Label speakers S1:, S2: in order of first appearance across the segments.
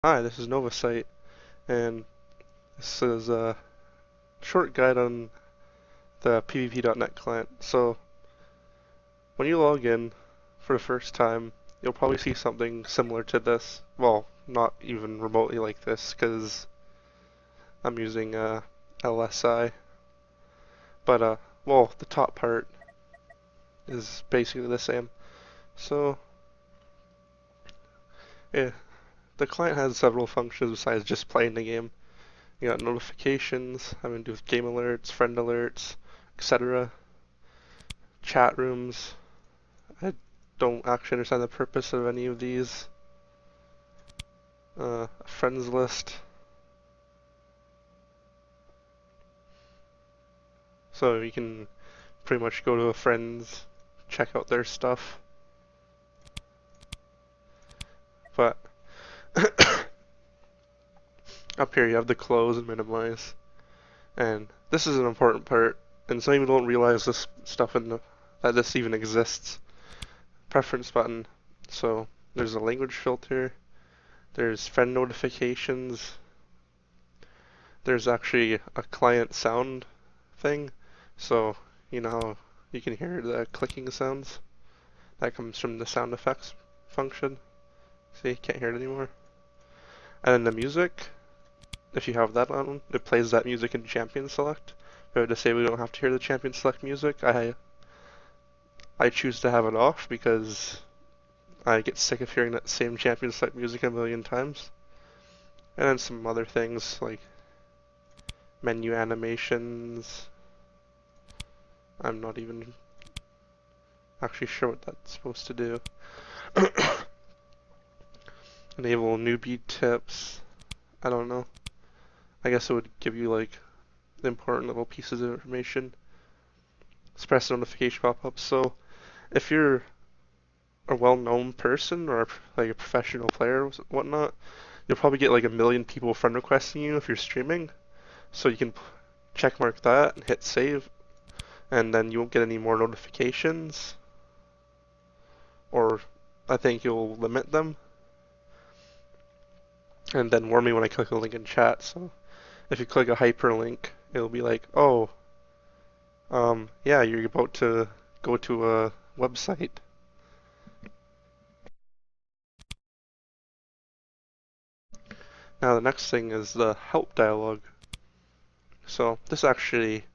S1: Hi, this is Novasight, and this is a short guide on the PvP.net client. So, when you log in for the first time, you'll probably see something similar to this. Well, not even remotely like this, because I'm using LSI. But, well, the top part is basically the same. So, yeah, the client has several functions besides just playing the game. You got notifications, having to do with game alerts, friend alerts, etc. Chat rooms. I don't actually understand the purpose of any of these. A friends list. So you can pretty much go to a friend's, check out their stuff. But up here you have the close and minimize. And this is an important part. And some people don't realize this stuff that this even exists. Preference button. So there's a language filter. There's friend notifications. There's actually a client sound thing. So, you know how you can hear the clicking sounds? That comes from the sound effects function. See, can't hear it anymore. And then the music, if you have that on, it plays that music in champion select. If I were to say we don't have to hear the champion select music, I choose to have it off because I get sick of hearing that same champion select music a million times. And then some other things like menu animations. I'm not even actually sure what that's supposed to do. Enable newbie tips. I don't know. I guess it would give you like important little pieces of information. Express notification pop-ups. So if you're a well-known person or like a professional player or whatnot, you'll probably get like a million people friend requesting you if you're streaming. So you can checkmark that and hit save, and then you won't get any more notifications. Or I think you'll limit them. And then warn me when I click a link in chat. So if you click a hyperlink, it'll be like, oh, yeah, you're about to go to a website. Now the next thing is the help dialog. So this actually,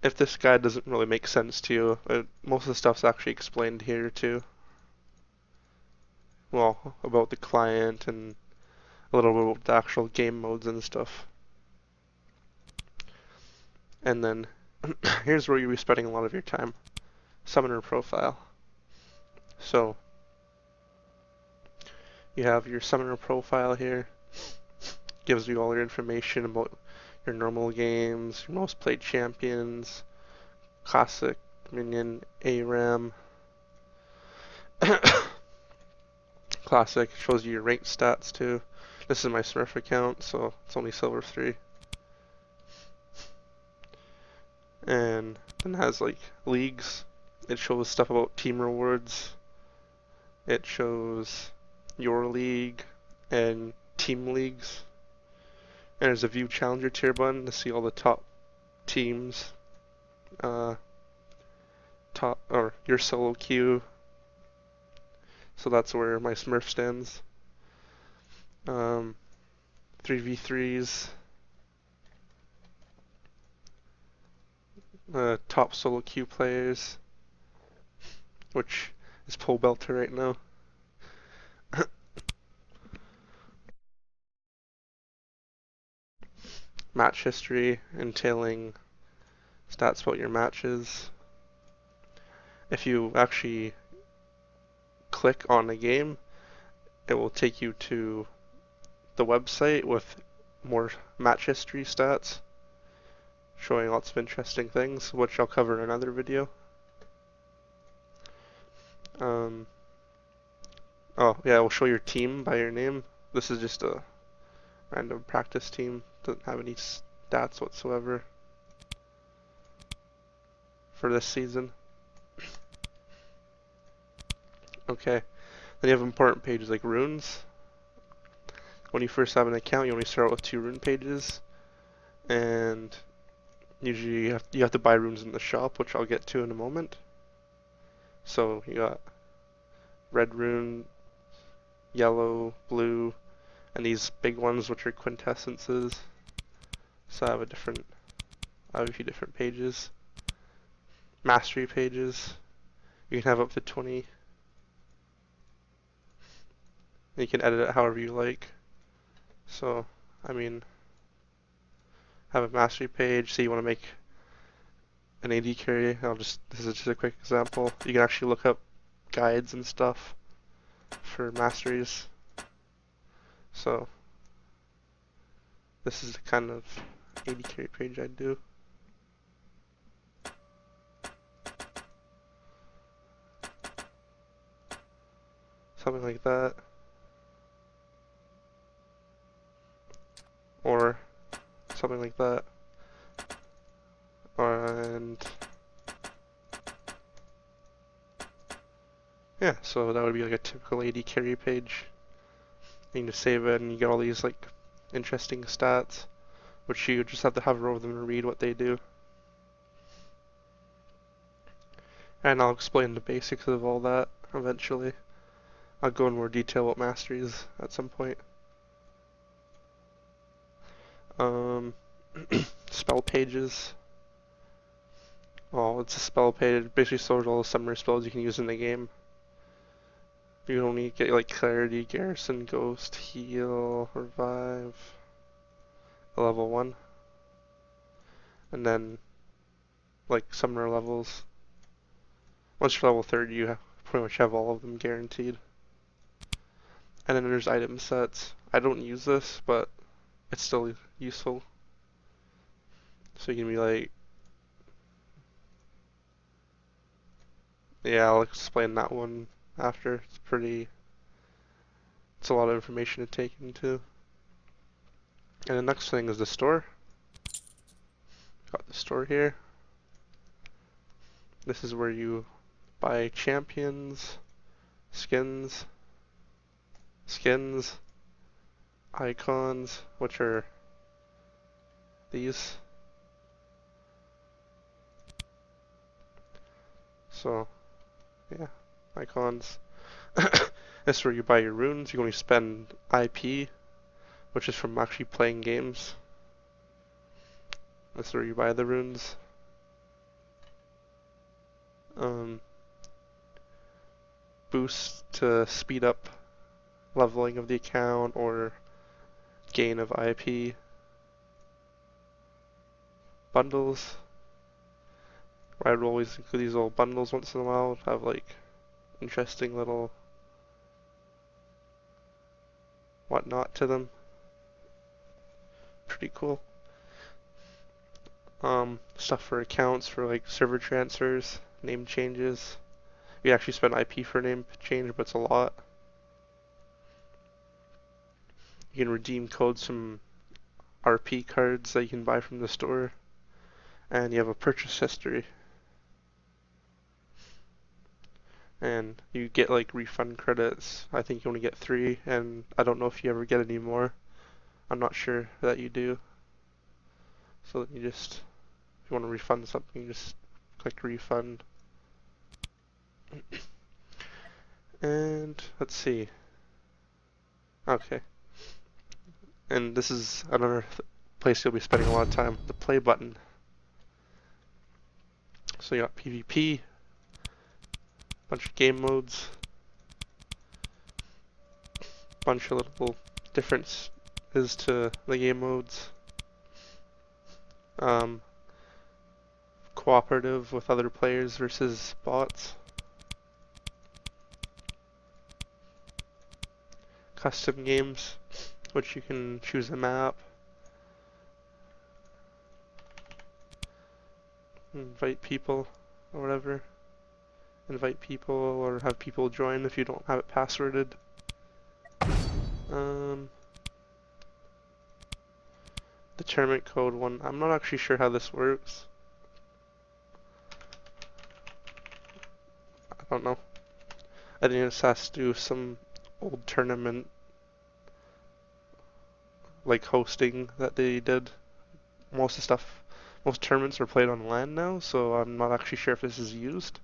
S1: if this guide doesn't really make sense to you, most of the stuff's actually explained here too. Well, about the client and a little bit about the actual game modes and stuff. And then here's where you'll be spending a lot of your time. Summoner profile. So you have your summoner profile here. Gives you all your information about your normal games, your most played champions, classic, minion, ARAM. Classic shows you your ranked stats too. This is my Smurf account, so it's only silver 3. And then it has like leagues. It shows stuff about team rewards. It shows your league and team leagues. And there's a view challenger tier button to see all the top teams. Top or your solo queue. So that's where my Smurf stands. 3v3s. Top solo queue players, which is Pole Belter right now. Match history entailing stats about your matches. If you actually click on a game, it will take you to the website with more match history stats, showing lots of interesting things, which I'll cover in another video. Oh yeah, we'll show your team by your name. This is just a random practice team, doesn't have any stats whatsoever for this season. Okay, then you have important pages like runes. when you first have an account, you only start out with 2 rune pages, and usually you have to buy runes in the shop, which I'll get to in a moment. So you got red rune, yellow, blue, and these big ones, which are quintessences. So I have a few different pages. Mastery pages. You can have up to 20. You can edit it however you like. So, I mean, have a mastery page. Say you want to make an AD carry. This is just a quick example. You can actually look up guides and stuff for masteries. So, this is the kind of AD carry page I'd do. Something like that. Or something like that. And yeah, so that would be like a typical AD carry page. You can just save it and you get all these like interesting stats, which you just have to hover over them and read what they do. And I'll explain the basics of all that eventually. I'll go in more detail about masteries at some point. Spell pages. Well, it's a spell page. It basically stores all the summoner spells you can use in the game. You can only get like Clarity, Garrison, Ghost, Heal, Revive, level 1. And then, like, summoner levels. Once you're level 30, you pretty much have all of them guaranteed. And then there's item sets. I don't use this, but it's still useful. So you can be like, yeah, I'll explain that one after. It's a lot of information to take into. And the next thing is the store. Got the store here. This is where you buy champions, skins, icons, which are these. So, yeah, icons. This is where you buy your runes. You only spend IP, which is from actually playing games. This is where you buy the runes. Boost to speed up leveling of the account or gain of IP. Bundles. I would always include these little bundles once in a while. Have like interesting little whatnot to them. Pretty cool. Stuff for accounts for like server transfers, name changes. You actually spend IP for a name change, but it's a lot. You can redeem codes from RP cards that you can buy from the store. And you have a purchase history. And you get like refund credits. I think you only get 3, and I don't know if you ever get any more. I'm not sure that you do. So you just, if you want to refund something, you just click refund. And let's see. Okay. And this is another place you'll be spending a lot of time, the play button. So you got PvP, bunch of game modes, bunch of little differences to the game modes. Cooperative with other players versus bots. Custom games, which you can choose a map. Invite people or whatever. Invite people or have people join if you don't have it passworded. The tournament code one, I'm not actually sure how this works. I don't know. I think this has to do some old tournament like hosting that they did. Most of the stuff, most tournaments are played on LAN now, so I'm not actually sure if this is used.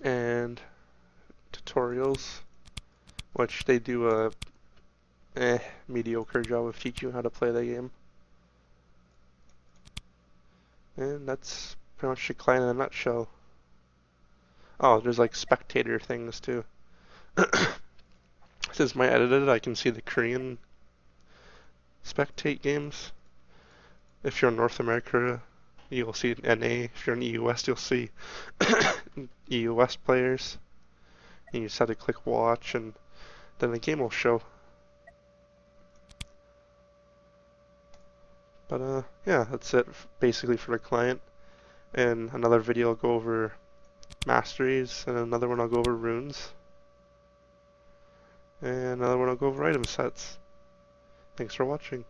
S1: And tutorials, which they do a mediocre job of teaching you how to play the game. And that's pretty much the client in a nutshell. Oh, there's like spectator things too. Since my edited, I can see the Korean spectate games. If you're in North America, you'll see NA. If you're in the EU West, you'll see EU West players. And you just have to click watch, and then the game will show. But yeah, that's it basically for the client. In another video, I'll go over masteries, and another one I'll go over runes, and another one I'll go over item sets. Thanks for watching.